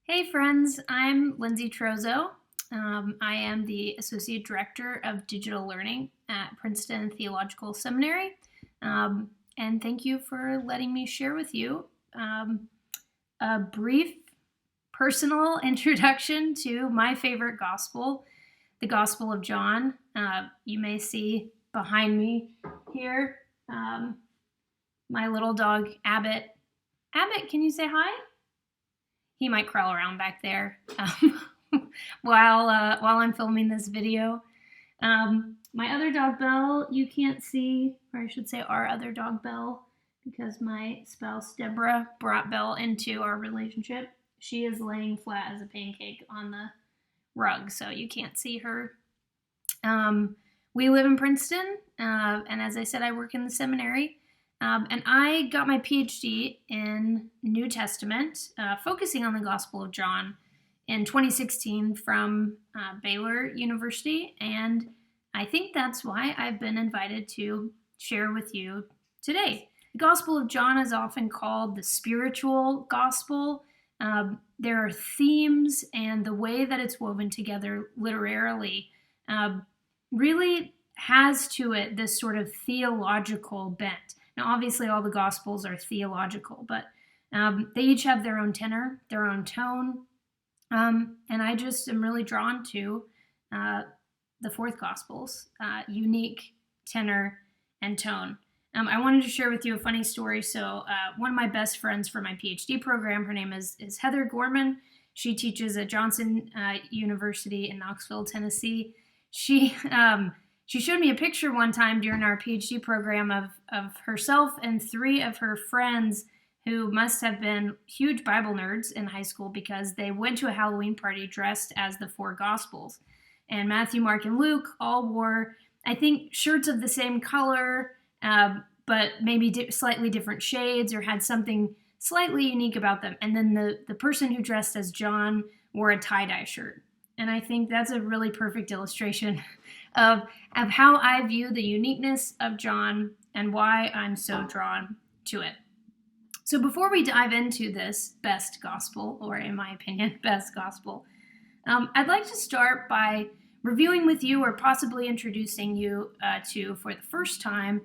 Hey friends, I'm Lindsey Trozzo. I am the Associate Director of Digital Learning at Princeton Theological Seminary. And thank you for letting me share with you a brief personal introduction to my favorite gospel, the Gospel of John. You may see behind me here my little dog, Abbot. Abbot, can you say hi? He might crawl around back there while I'm filming this video. My other dog, Belle, you can't see, or I should say our other dog, Belle, because my spouse, Deborah, brought Belle into our relationship. She is laying flat as a pancake on the rug, so you can't see her. We live in Princeton, and as I said, I work in the seminary. And I got my PhD in New Testament, focusing on the Gospel of John in 2016 from Baylor University. And I think that's why I've been invited to share with you today. The Gospel of John is often called the spiritual gospel. There are themes, and the way that it's woven together literarily really has to it this sort of theological bent. Now, obviously, all the Gospels are theological, but they each have their own tenor, their own tone, and I just am really drawn to the fourth Gospel's unique tenor and tone. I wanted to share with you a funny story. So one of my best friends for my PhD program, her name is Heather Gorman. She teaches at Johnson University in Knoxville, Tennessee. She showed me a picture one time during our PhD program of herself and three of her friends who must have been huge Bible nerds in high school because they went to a Halloween party dressed as the four Gospels. And Matthew, Mark, and Luke all wore, I think, shirts of the same color, but maybe slightly different shades or had something slightly unique about them. And then the person who dressed as John wore a tie-dye shirt. And I think that's a really perfect illustration of how I view the uniqueness of John and why I'm so drawn to it. So before we dive into this best gospel, or in my opinion, best gospel, I'd like to start by reviewing with you or possibly introducing you to, for the first time,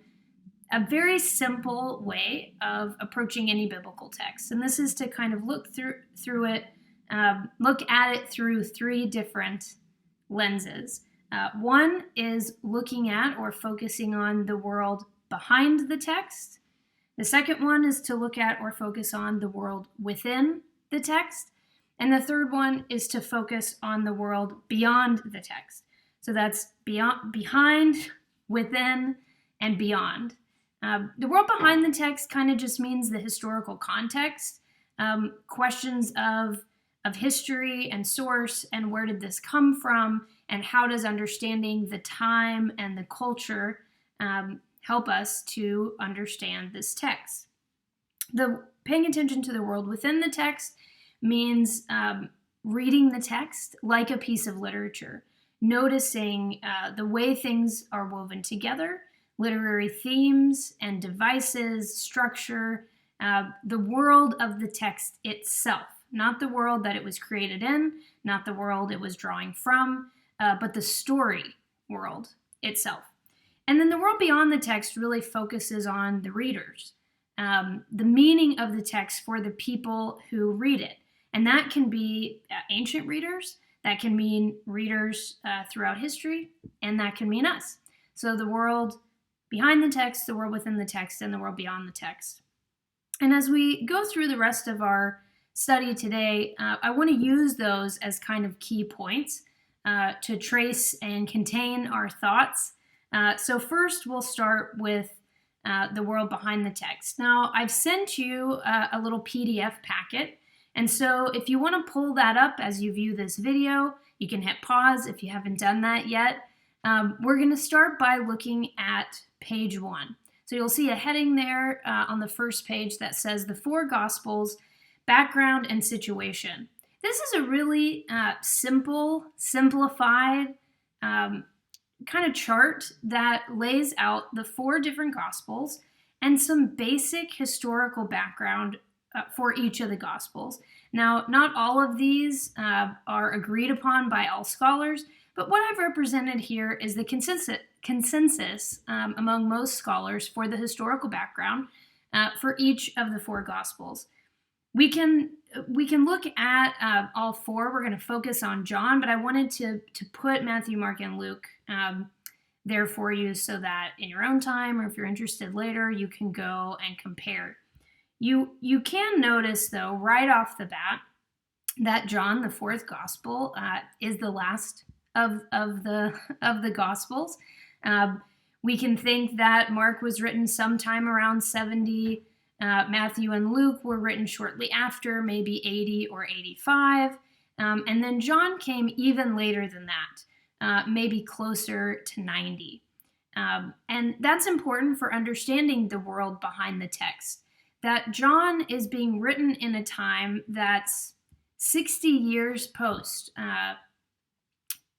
a very simple way of approaching any biblical text. And this is to kind of look through it, look at it through three different lenses. One is looking at or focusing on the world behind the text. The second one is to look at or focus on the world within the text. And the third one is to focus on the world beyond the text. So that's behind, within, and beyond. The world behind the text kind of just means the historical context, questions of history and source and where did this come from and how does understanding the time and the culture help us to understand this text. Paying attention to the world within the text means reading the text like a piece of literature, noticing the way things are woven together, literary themes and devices, structure, the world of the text itself. Not the world that it was created in, not the world it was drawing from, but the story world itself. And then the world beyond the text really focuses on the readers, the meaning of the text for the people who read it. And that can be ancient readers, that can mean readers throughout history, and that can mean us. So the world behind the text, the world within the text, and the world beyond the text. And as we go through the rest of our study today, I want to use those as kind of key points to trace and contain our thoughts. So first, we'll start with the world behind the text. Now, I've sent you a little PDF packet, and so if you want to pull that up as you view this video, you can hit pause if you haven't done that yet. We're going to start by looking at page 1. So you'll see a heading there on the first page that says the four Gospels, background and situation. This is a really simplified kind of chart that lays out the four different Gospels and some basic historical background for each of the Gospels. Now, not all of these are agreed upon by all scholars, but what I've represented here is the consensus among most scholars for the historical background for each of the four Gospels. We can look at all four. We're going to focus on John, but I wanted to put Matthew, Mark, and Luke there for you so that in your own time, or if you're interested later, you can go and compare. You can notice, though, right off the bat, that John, the fourth Gospel, is the last of the Gospels. We can think that Mark was written sometime around 70. Matthew and Luke were written shortly after, maybe 80 or 85. And then John came even later than that, maybe closer to 90. And that's important for understanding the world behind the text, that John is being written in a time that's 60 years post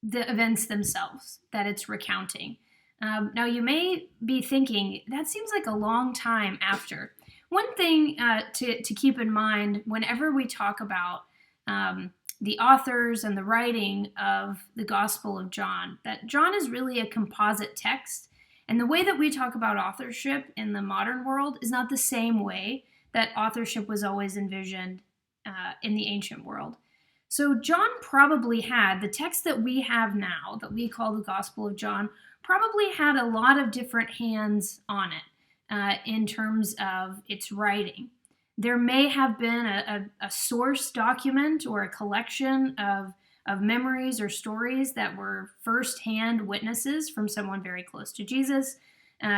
the events themselves that it's recounting. Now, you may be thinking, that seems like a long time after. One thing to keep in mind whenever we talk about the authors and the writing of the Gospel of John, that John is really a composite text. And the way that we talk about authorship in the modern world is not the same way that authorship was always envisioned in the ancient world. So John probably had, the text that we have now, that we call the Gospel of John, probably had a lot of different hands on it in terms of its writing. There may have been a source document or a collection of memories or stories that were firsthand witnesses from someone very close to Jesus.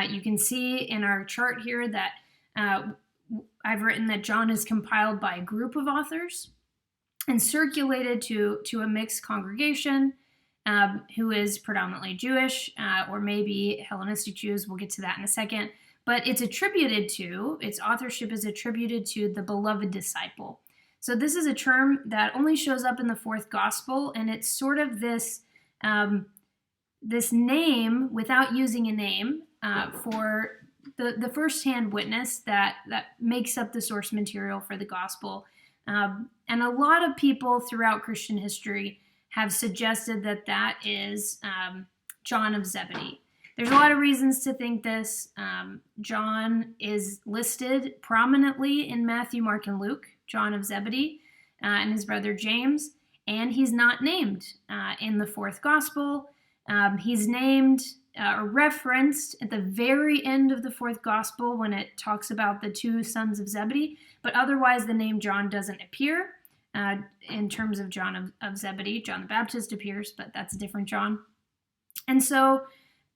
You can see in our chart here that I've written that John is compiled by a group of authors and circulated to a mixed congregation who is predominantly Jewish or maybe Hellenistic Jews. We'll get to that in a second. But its authorship is attributed to the beloved disciple. So this is a term that only shows up in the fourth Gospel, and it's sort of this name without using a name for the firsthand witness that makes up the source material for the Gospel. And a lot of people throughout Christian history have suggested that is John of Zebedee. There's a lot of reasons to think this. John is listed prominently in Matthew, Mark, and Luke, John of Zebedee, and his brother James, and he's not named in the fourth Gospel. He's named or referenced at the very end of the fourth Gospel when it talks about the two sons of Zebedee, but otherwise the name John doesn't appear in terms of John of Zebedee. John the Baptist appears, but that's a different John. And so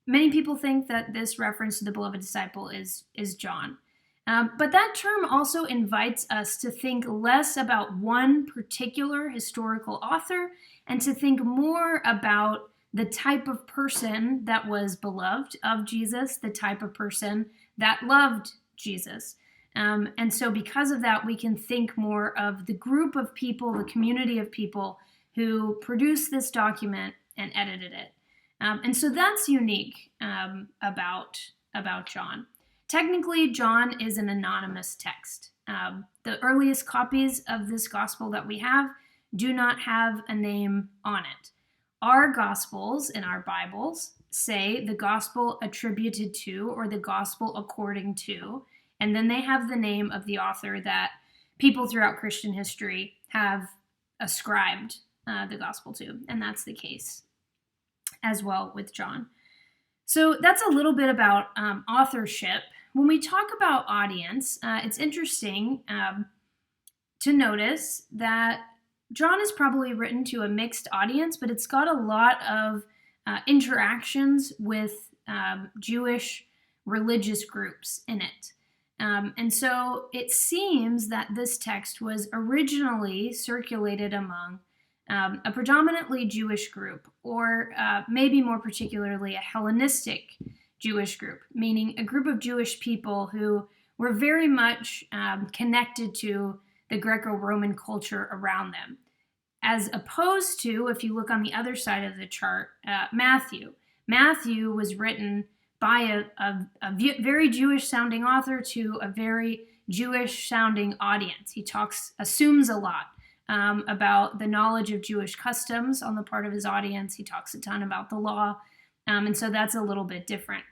many people think that this reference to the beloved disciple is John. But that term also invites us to think less about one particular historical author and to think more about the type of person that was beloved of Jesus, the type of person that loved Jesus. And so because of that, we can think more of the group of people, the community of people who produced this document and edited it. And so that's unique about John. Technically, John is an anonymous text. The earliest copies of this gospel that we have do not have a name on it. Our gospels in our Bibles say the gospel attributed to or the gospel according to, and then they have the name of the author that people throughout Christian history have ascribed the gospel to, and that's the case as well with John. So that's a little bit about authorship. When we talk about audience, it's interesting to notice that John is probably written to a mixed audience, but it's got a lot of interactions with Jewish religious groups in it. And so it seems that this text was originally circulated among a predominantly Jewish group, or maybe more particularly a Hellenistic Jewish group, meaning a group of Jewish people who were very much connected to the Greco-Roman culture around them. As opposed to, if you look on the other side of the chart, Matthew. Matthew was written by a very Jewish-sounding author to a very Jewish-sounding audience. He assumes a lot about the knowledge of Jewish customs on the part of his audience. He talks a ton about the law, and so that's a little bit different.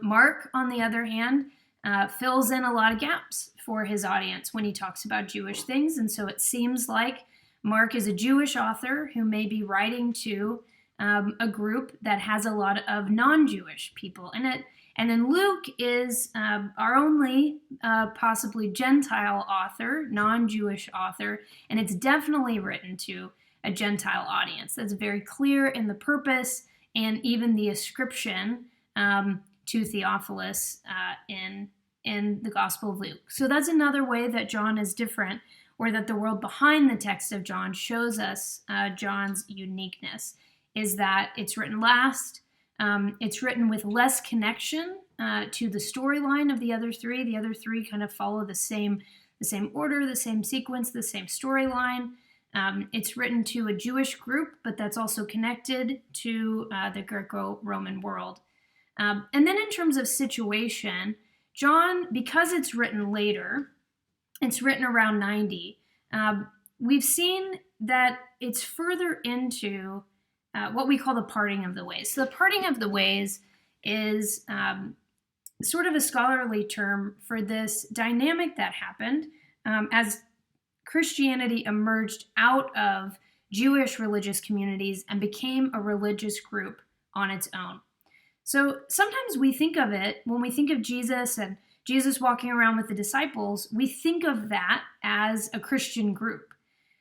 Mark, on the other hand, fills in a lot of gaps for his audience when he talks about Jewish things, and so it seems like Mark is a Jewish author who may be writing to a group that has a lot of non-Jewish people in it. And then Luke is our only possibly Gentile author, non-Jewish author, and it's definitely written to a Gentile audience. That's very clear in the purpose and even the ascription to Theophilus in the Gospel of Luke. So that's another way that John is different, or that the world behind the text of John shows us John's uniqueness, is that it's written last. It's written with less connection to the storyline of the other three. The other three kind of follow the same order, the same sequence, the same storyline. It's written to a Jewish group, but that's also connected to the Greco-Roman world. And then in terms of situation, John, because it's written later, it's written around 90, we've seen that it's further into what we call the parting of the ways. So the parting of the ways is sort of a scholarly term for this dynamic that happened as Christianity emerged out of Jewish religious communities and became a religious group on its own. So sometimes we think of it, when we think of Jesus and Jesus walking around with the disciples, we think of that as a Christian group.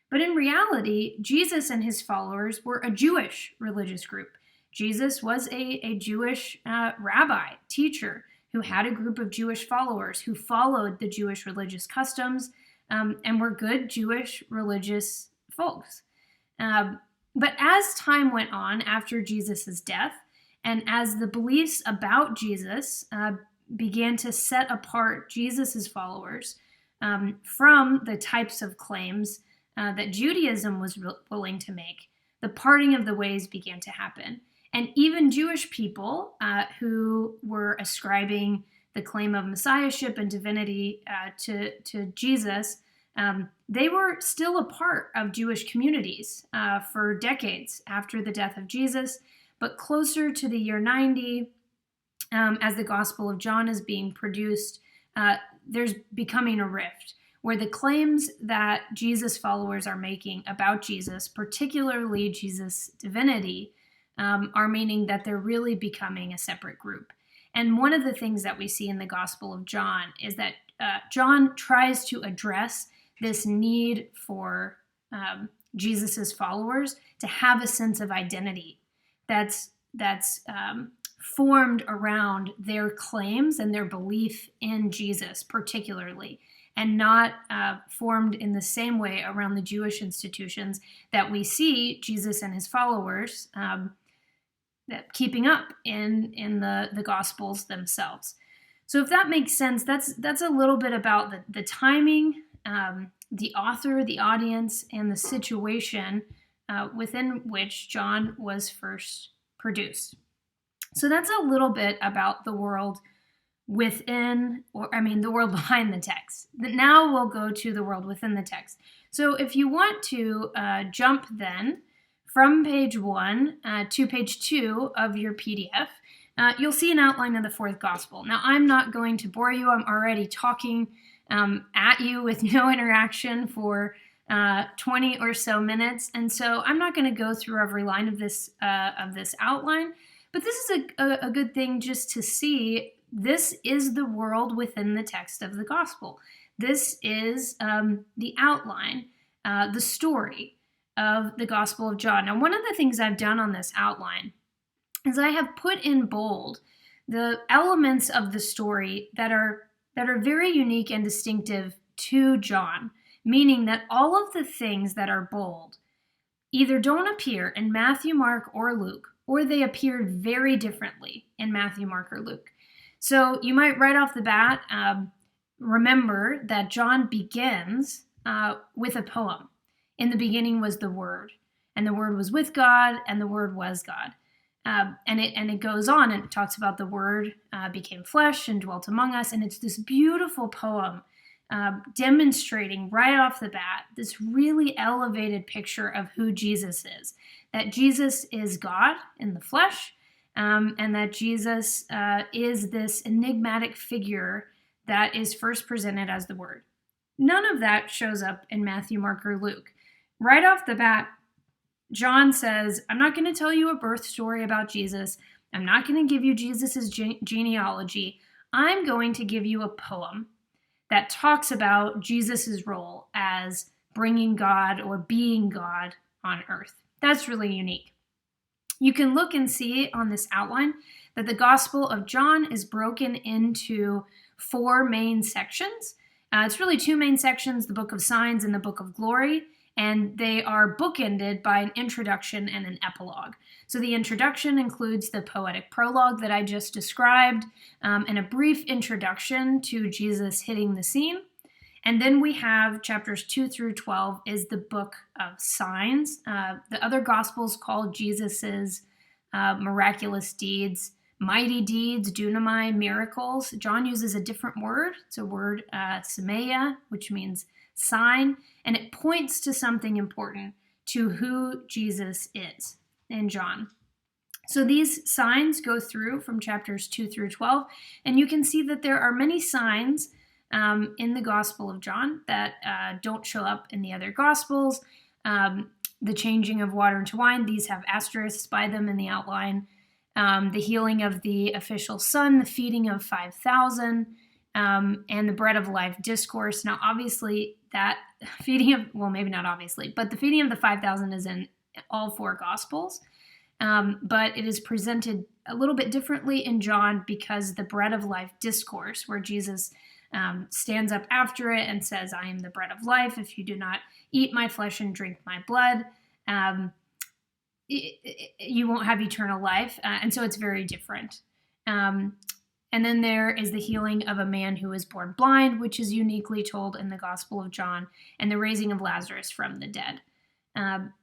But in reality, Jesus and his followers were a Jewish religious group. Jesus was a Jewish rabbi, teacher, who had a group of Jewish followers who followed the Jewish religious customs and were good Jewish religious folks. But as time went on after Jesus' death, and as the beliefs about Jesus began to set apart Jesus' followers from the types of claims that Judaism was willing to make, the parting of the ways began to happen. And even Jewish people who were ascribing the claim of messiahship and divinity to Jesus, they were still a part of Jewish communities for decades after the death of Jesus. But closer to the year 90, as the Gospel of John is being produced, there's becoming a rift where the claims that Jesus followers are making about Jesus, particularly Jesus' divinity, are meaning that they're really becoming a separate group. And one of the things that we see in the Gospel of John is that John tries to address this need for Jesus' followers to have a sense of identity that's formed around their claims and their belief in Jesus particularly, and not formed in the same way around the Jewish institutions that we see Jesus and his followers keeping up in the Gospels themselves. So if that makes sense, that's a little bit about the timing, the author, the audience, and the situation within which John was first produced. So that's a little bit about the world within, the world behind the text. Now we'll go to the world within the text. So if you want to jump then from page 1 to page 2 of your PDF, you'll see an outline of the fourth gospel. Now, I'm not going to bore you. I'm already talking at you with no interaction for 20 or so minutes. And so I'm not going to go through every line of this outline, but this is a good thing just to see. This is the world within the text of the gospel. This is the outline, the story of the Gospel of John. Now, one of the things I've done on this outline is I have put in bold the elements of the story that are very unique and distinctive to John, meaning that all of the things that are bold either don't appear in Matthew, Mark, or Luke, or they appear very differently in Matthew, Mark, or Luke. So you might right off the bat remember that John begins with a poem. In the beginning was the Word, and the Word was with God, and the Word was God. And it goes on, and it talks about the Word became flesh and dwelt among us, and it's this beautiful poem demonstrating right off the bat this really elevated picture of who Jesus is, that Jesus is God in the flesh, and that Jesus is this enigmatic figure that is first presented as the Word. None of that shows up in Matthew, Mark, or Luke. Right off the bat, John says, I'm not going to tell you a birth story about Jesus. I'm not going to give you Jesus's genealogy. I'm going to give you a poem that talks about Jesus's role as bringing God or being God on earth. That's really unique. You can look and see on this outline that the Gospel of John is broken into 4 main sections. It's really 2 main sections, the Book of Signs and the Book of Glory, and they are bookended by an introduction and an epilogue. So the introduction includes the poetic prologue that I just described, and a brief introduction to Jesus hitting the scene. And then we have chapters 2 through 12 is the Book of Signs. The other Gospels call Jesus's miraculous deeds mighty deeds, dunamai, miracles. John uses a different word. It's a word, semeia, which means sign, and it points to something important, to who Jesus is in John. So these signs go through from chapters 2 through 12, and you can see that there are many signs in the Gospel of John that don't show up in the other Gospels. The changing of water into wine, these have asterisks by them in the outline. The healing of the official son, the feeding of 5,000, and the bread of life discourse. Now, obviously, that feeding of, well, maybe not obviously, but the feeding of the 5,000 is in all 4 Gospels. But it is presented a little bit differently in John because the bread of life discourse, where Jesus stands up after it and says, I am the bread of life. If you do not eat my flesh and drink my blood, you won't have eternal life. And so it's very different. And then there is the healing of a man who was born blind, which is uniquely told in the Gospel of John, and the raising of Lazarus from the dead.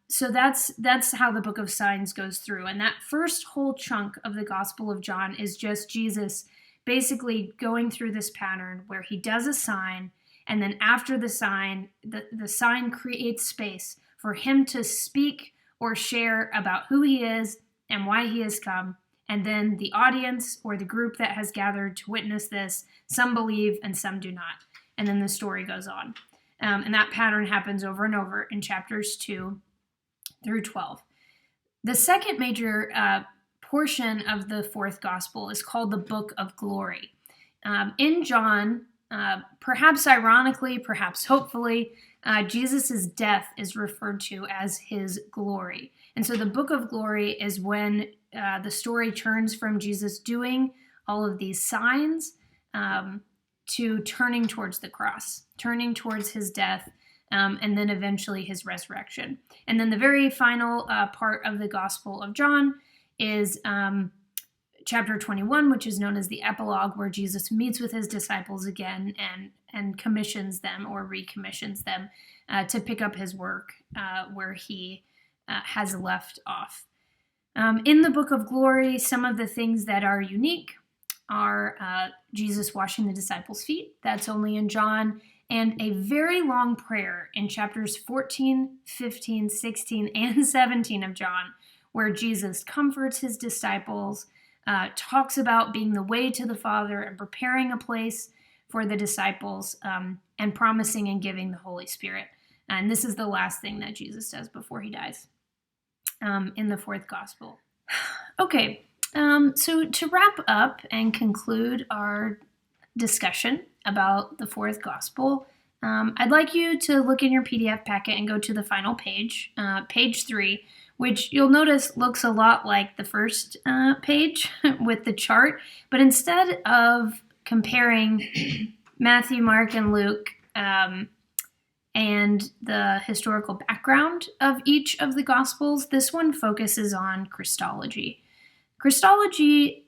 So that's how the Book of Signs goes through. And that first whole chunk of the Gospel of John is just Jesus basically going through this pattern where he does a sign, and then after the sign, the sign creates space for him to speak or share about who he is and why he has come. And then the audience or the group that has gathered to witness this, some believe and some do not. And then the story goes on. And that pattern happens over and over in chapters 2 through 12. The second major portion of the 4th Gospel is called the Book of Glory. In John, perhaps ironically, perhaps hopefully, Jesus' death is referred to as his glory. And so the Book of Glory is when the story turns from Jesus doing all of these signs to turning towards the cross, turning towards his death, and then eventually his resurrection. And then the very final part of the Gospel of John is chapter 21, which is known as the epilogue, where Jesus meets with his disciples again and commissions them or recommissions them to pick up his work where he has left off. In the Book of Glory, some of the things that are unique are Jesus washing the disciples' feet. That's only in John. And a very long prayer in chapters 14, 15, 16, and 17 of John, where Jesus comforts his disciples, talks about being the way to the Father and preparing a place for the disciples, and promising and giving the Holy Spirit. And this is the last thing that Jesus does before he dies in the 4th Gospel. Okay, so to wrap up and conclude our discussion about the 4th Gospel, I'd like you to look in your PDF packet and go to the final page, page 3, which you'll notice looks a lot like the first page with the chart, but instead of comparing Matthew, Mark, and Luke and the historical background of each of the Gospels, this one focuses on Christology. Christology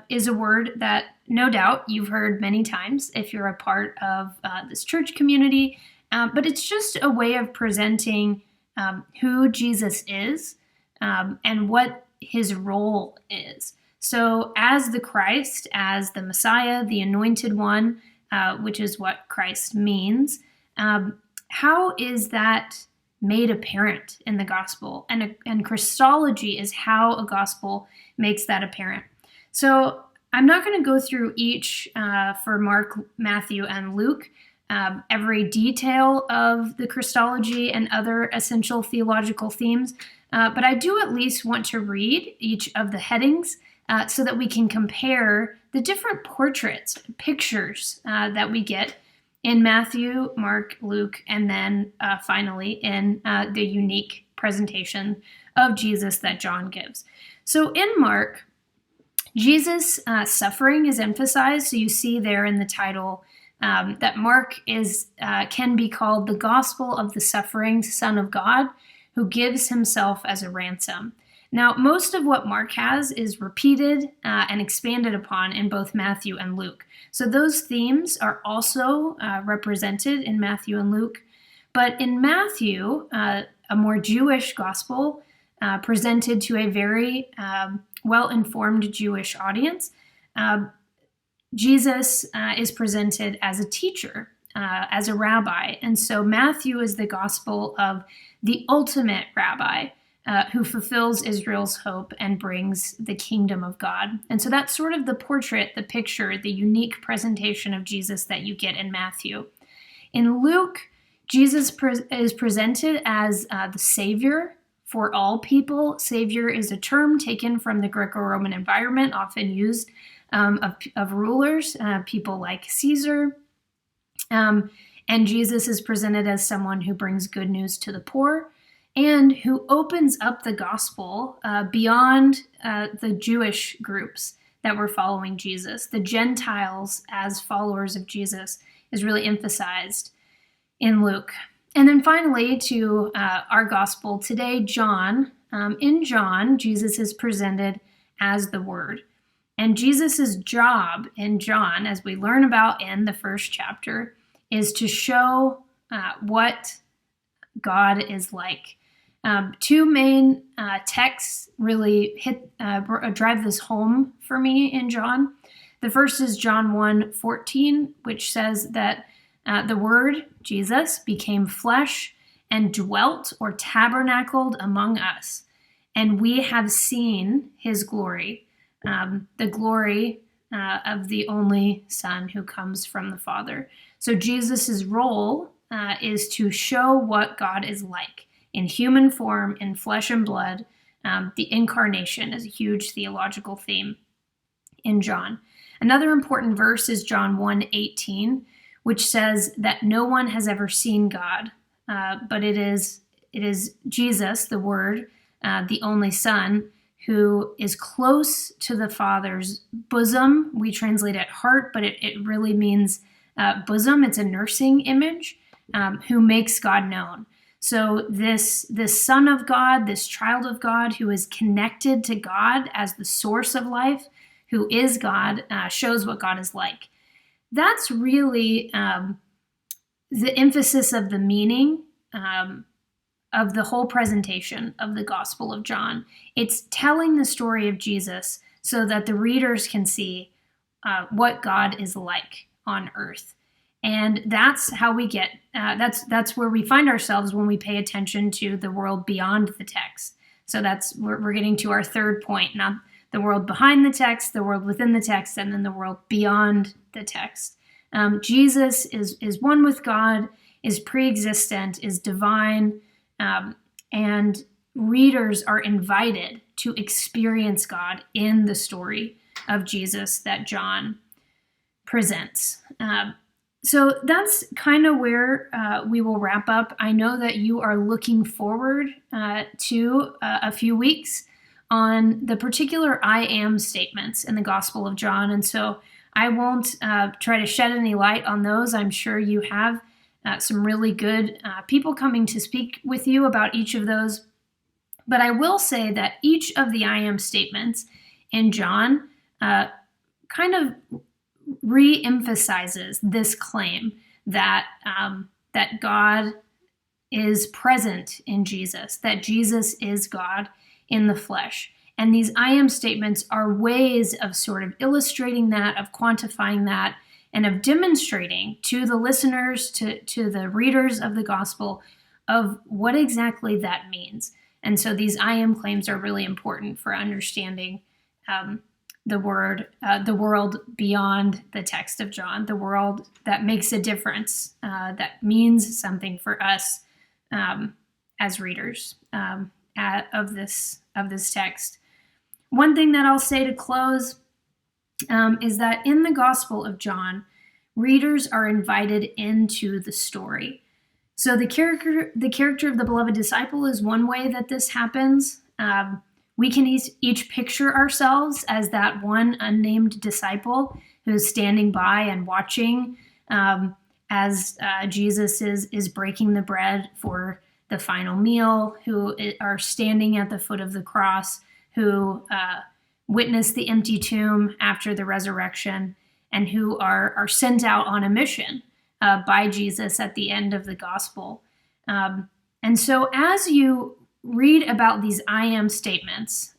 is a word that no doubt you've heard many times if you're a part of this church community, but it's just a way of presenting who Jesus is and what his role is. So as the Christ, as the Messiah, the Anointed One, which is what Christ means. How is that made apparent in the gospel? And Christology is how a gospel makes that apparent. So I'm not going to go through each for Mark, Matthew, and Luke, every detail of the Christology and other essential theological themes, but I do at least want to read each of the headings so that we can compare the different portraits, pictures that we get in Matthew, Mark, Luke, and then finally in the unique presentation of Jesus that John gives. So in Mark, Jesus' suffering is emphasized. So you see there in the title that Mark can be called the gospel of the suffering Son of God who gives himself as a ransom. Now, most of what Mark has is repeated and expanded upon in both Matthew and Luke. So those themes are also represented in Matthew and Luke. But in Matthew, a more Jewish gospel presented to a very well-informed Jewish audience, Jesus is presented as a teacher, as a rabbi. And so Matthew is the gospel of the ultimate rabbi who fulfills Israel's hope and brings the kingdom of God. And so that's sort of the portrait, the picture, the unique presentation of Jesus that you get in Matthew. In Luke, Jesus is presented as the Savior for all people. Savior is a term taken from the Greco-Roman environment, often used of rulers, people like Caesar. And Jesus is presented as someone who brings good news to the poor and who opens up the gospel beyond the Jewish groups that were following Jesus. The Gentiles as followers of Jesus is really emphasized in Luke. And then finally to our gospel today, John. In John, Jesus is presented as the Word. And Jesus' job in John, as we learn about in the first chapter, is to show what God is like. Two main texts really drive this home for me in John. The first is John 1:14, which says that the Word, Jesus, became flesh and dwelt or tabernacled among us, and we have seen his glory, the glory of the only Son who comes from the Father. So Jesus' role is to show what God is like in human form, in flesh and blood. The incarnation is a huge theological theme in John. Another important verse is John 1:18, which says that no one has ever seen God, but it is Jesus, the Word, the only Son, who is close to the Father's bosom. We translate it heart, but it really means bosom. It's a nursing image, who makes God known. So this Son of God, this child of God who is connected to God as the source of life, who is God, shows what God is like. That's really the emphasis of the meaning of the whole presentation of the Gospel of John. It's telling the story of Jesus so that the readers can see what God is like on earth. And that's how we get, that's where we find ourselves when we pay attention to the world beyond the text. So we're getting to our third point, not the world behind the text, the world within the text, and then the world beyond the text. Jesus is one with God, is pre-existent, is divine, and readers are invited to experience God in the story of Jesus that John presents. So that's kind of where we will wrap up. I know that you are looking forward to a few weeks on the particular I am statements in the Gospel of John. And so I won't try to shed any light on those. I'm sure you have some really good people coming to speak with you about each of those. But I will say that each of the I am statements in John kind of re-emphasizes this claim that that God is present in Jesus, that Jesus is God in the flesh. And these I am statements are ways of sort of illustrating that, of quantifying that, and of demonstrating to the listeners, to the readers of the gospel, of what exactly that means. And so these I am claims are really important for understanding the world beyond the text of John, the world that makes a difference, that means something for us as readers of this text. One thing that I'll say to close is that in the Gospel of John, readers are invited into the story. So the character of the beloved disciple is one way that this happens. We can each picture ourselves as that one unnamed disciple who's standing by and watching as Jesus is breaking the bread for the final meal, who are standing at the foot of the cross, who witness the empty tomb after the resurrection, and who are sent out on a mission by Jesus at the end of the gospel. And so as you read about these I am statements,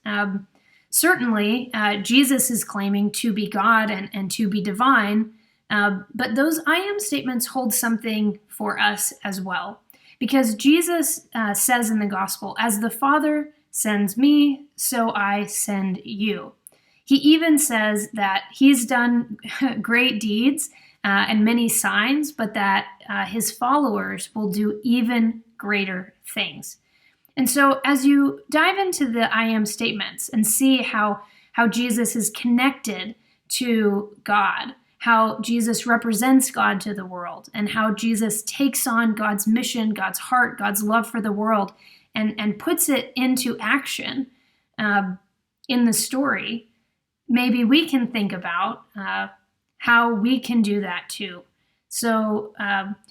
certainly Jesus is claiming to be God and to be divine, but those I am statements hold something for us as well. Because Jesus says in the gospel, as the Father sends me, so I send you. He even says that he's done great deeds and many signs, but that his followers will do even greater things. And so as you dive into the I am statements and see how Jesus is connected to God, how Jesus represents God to the world, and how Jesus takes on God's mission, God's heart, God's love for the world, and puts it into action in the story, maybe we can think about how we can do that too. So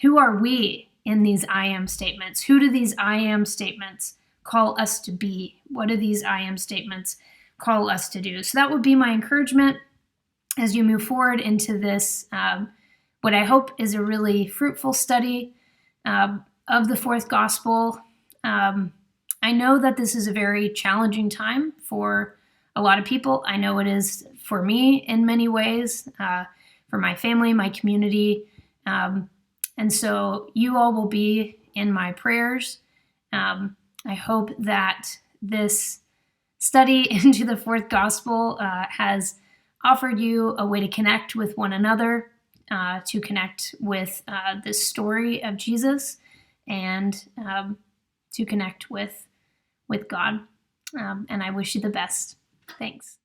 who are we in these I am statements? Who do these I am statements call us to be? What do these I am statements call us to do? So that would be my encouragement as you move forward into this, what I hope is a really fruitful study of the fourth gospel. I know that this is a very challenging time for a lot of people. I know it is for me in many ways, for my family, my community. And so you all will be in my prayers. I hope that this study into the fourth gospel has offered you a way to connect with one another, to connect with the story of Jesus, and to connect with God. And I wish you the best. Thanks.